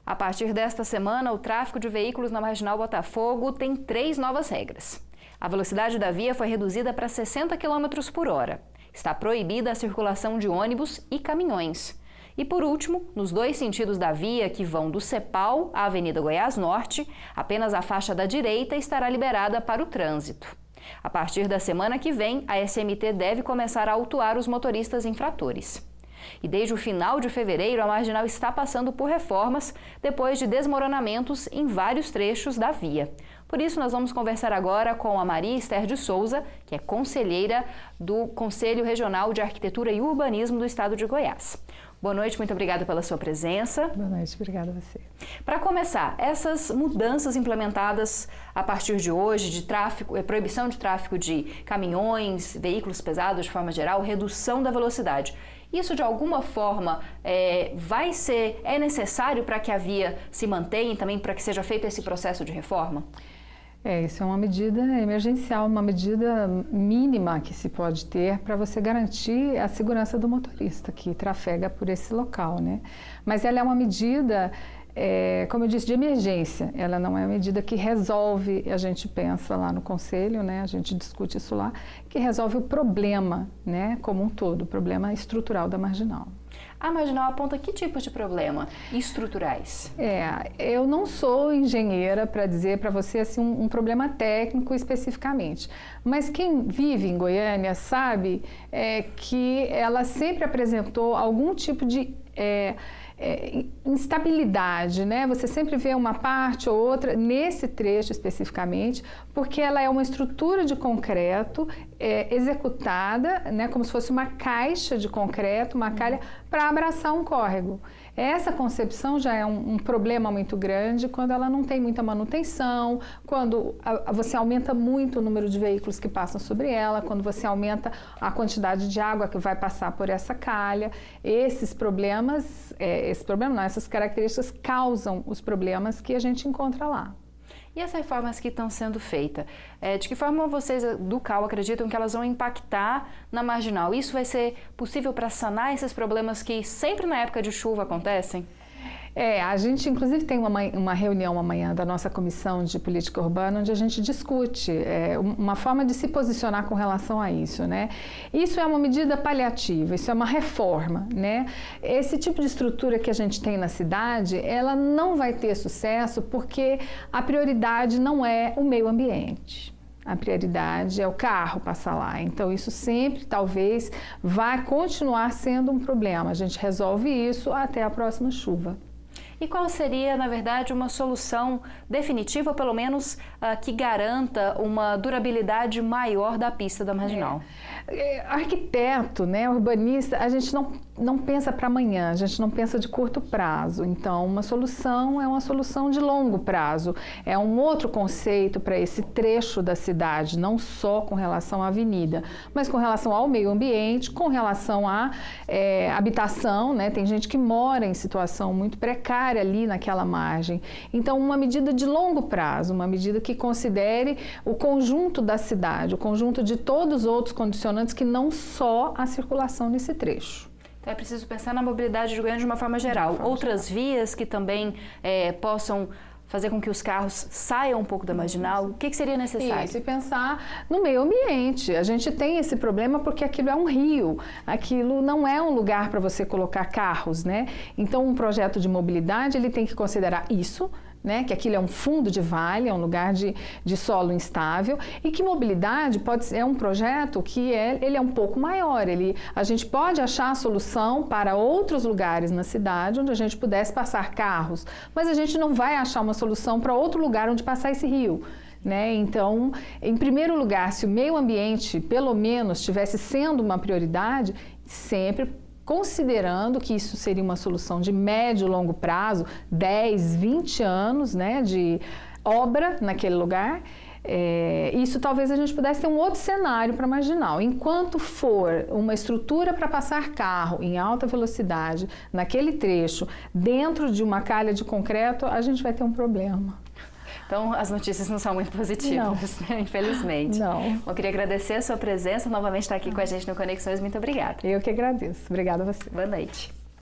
A partir desta semana, o tráfego de veículos na Marginal Botafogo tem 3 novas regras. A velocidade da via foi reduzida para 60 km por hora. Está proibida a circulação de ônibus e caminhões. E por último, nos 2 sentidos da via que vão do Cepal à Avenida Goiás Norte, apenas a faixa da direita estará liberada para o trânsito. A partir da semana que vem, a SMT deve começar a autuar os motoristas infratores. E desde o final de fevereiro, a Marginal está passando por reformas depois de desmoronamentos em vários trechos da via. Por isso, nós vamos conversar agora com a Maria Esther de Souza, que é conselheira do Conselho Regional de Arquitetura e Urbanismo do Estado de Goiás. Boa noite, muito obrigada pela sua presença. Boa noite, obrigada a você. Para começar, essas mudanças implementadas a partir de hoje, de proibição de tráfego de caminhões, veículos pesados de forma geral, redução da velocidade, isso de alguma forma é necessário para que a via se mantenha e também para que seja feito esse processo de reforma? Isso é uma medida emergencial, uma medida mínima que se pode ter para você garantir a segurança do motorista que trafega por esse local, né? Mas ela é uma medida, como eu disse, de emergência. Ela não é uma medida que resolve, a gente pensa lá no Conselho, né? A gente discute isso lá, que resolve o problema, né? Como um todo, o problema estrutural da Marginal. A Marginal aponta que tipo de problema estruturais? Eu não sou engenheira para dizer para você assim, um problema técnico especificamente, mas quem vive em Goiânia sabe que ela sempre apresentou algum tipo de instabilidade, né? Você sempre vê uma parte ou outra nesse trecho especificamente, porque ela é uma estrutura de concreto executada, né? Como se fosse uma caixa de concreto, uma calha para abraçar um córrego. Essa concepção já é um problema muito grande quando ela não tem muita manutenção, quando você aumenta muito o número de veículos que passam sobre ela, quando você aumenta a quantidade de água que vai passar por essa calha. Essas características causam os problemas que a gente encontra lá. E as reformas que estão sendo feitas, de que forma vocês do CAU acreditam que elas vão impactar na Marginal? Isso vai ser possível para sanar esses problemas que sempre na época de chuva acontecem? A gente inclusive tem uma reunião amanhã da nossa Comissão de Política Urbana, onde a gente discute uma forma de se posicionar com relação a isso, né? Isso é uma medida paliativa, isso é uma reforma, né? Esse tipo de estrutura que a gente tem na cidade, ela não vai ter sucesso porque a prioridade não é o meio ambiente. A prioridade é o carro passar lá. Então, isso sempre, talvez, vai continuar sendo um problema. A gente resolve isso até a próxima chuva. E qual seria, na verdade, uma solução definitiva, ou pelo menos que garanta uma durabilidade maior da pista da Marginal? Arquiteto, né, urbanista, a gente não pensa para amanhã, a gente não pensa de curto prazo. Então, uma solução é uma solução de longo prazo. É um outro conceito para esse trecho da cidade, não só com relação à avenida, mas com relação ao meio ambiente, com relação à habitação, né? Tem gente que mora em situação muito precária ali naquela margem. Então, uma medida de longo prazo, uma medida que considere o conjunto da cidade, o conjunto de todos os outros condicionantes que não só a circulação nesse trecho. Então é preciso pensar na mobilidade de Goiânia de uma forma geral. Outras vias que também possam fazer com que os carros saiam um pouco da Marginal, o que seria necessário? Isso, e pensar no meio ambiente. A gente tem esse problema porque aquilo é um rio, aquilo não é um lugar para você colocar carros, né? Então, um projeto de mobilidade, ele tem que considerar isso, né, que aquilo é um fundo de vale, é um lugar de solo instável, e que mobilidade é um projeto que ele é um pouco maior. A gente pode achar a solução para outros lugares na cidade onde a gente pudesse passar carros, mas a gente não vai achar uma solução para outro lugar onde passar esse rio. Né? Então, em primeiro lugar, se o meio ambiente, pelo menos, estivesse sendo uma prioridade, sempre considerando que isso seria uma solução de médio e longo prazo, 10, 20 anos, né, de obra naquele lugar, isso talvez a gente pudesse ter um outro cenário para a Marginal. Enquanto for uma estrutura para passar carro em alta velocidade, naquele trecho, dentro de uma calha de concreto, a gente vai ter um problema. Então, as notícias não são muito positivas, né? Infelizmente. Não. Eu queria agradecer a sua presença, novamente estar aqui com a gente no Conexões. Muito obrigada. Eu que agradeço. Obrigada a você. Boa noite.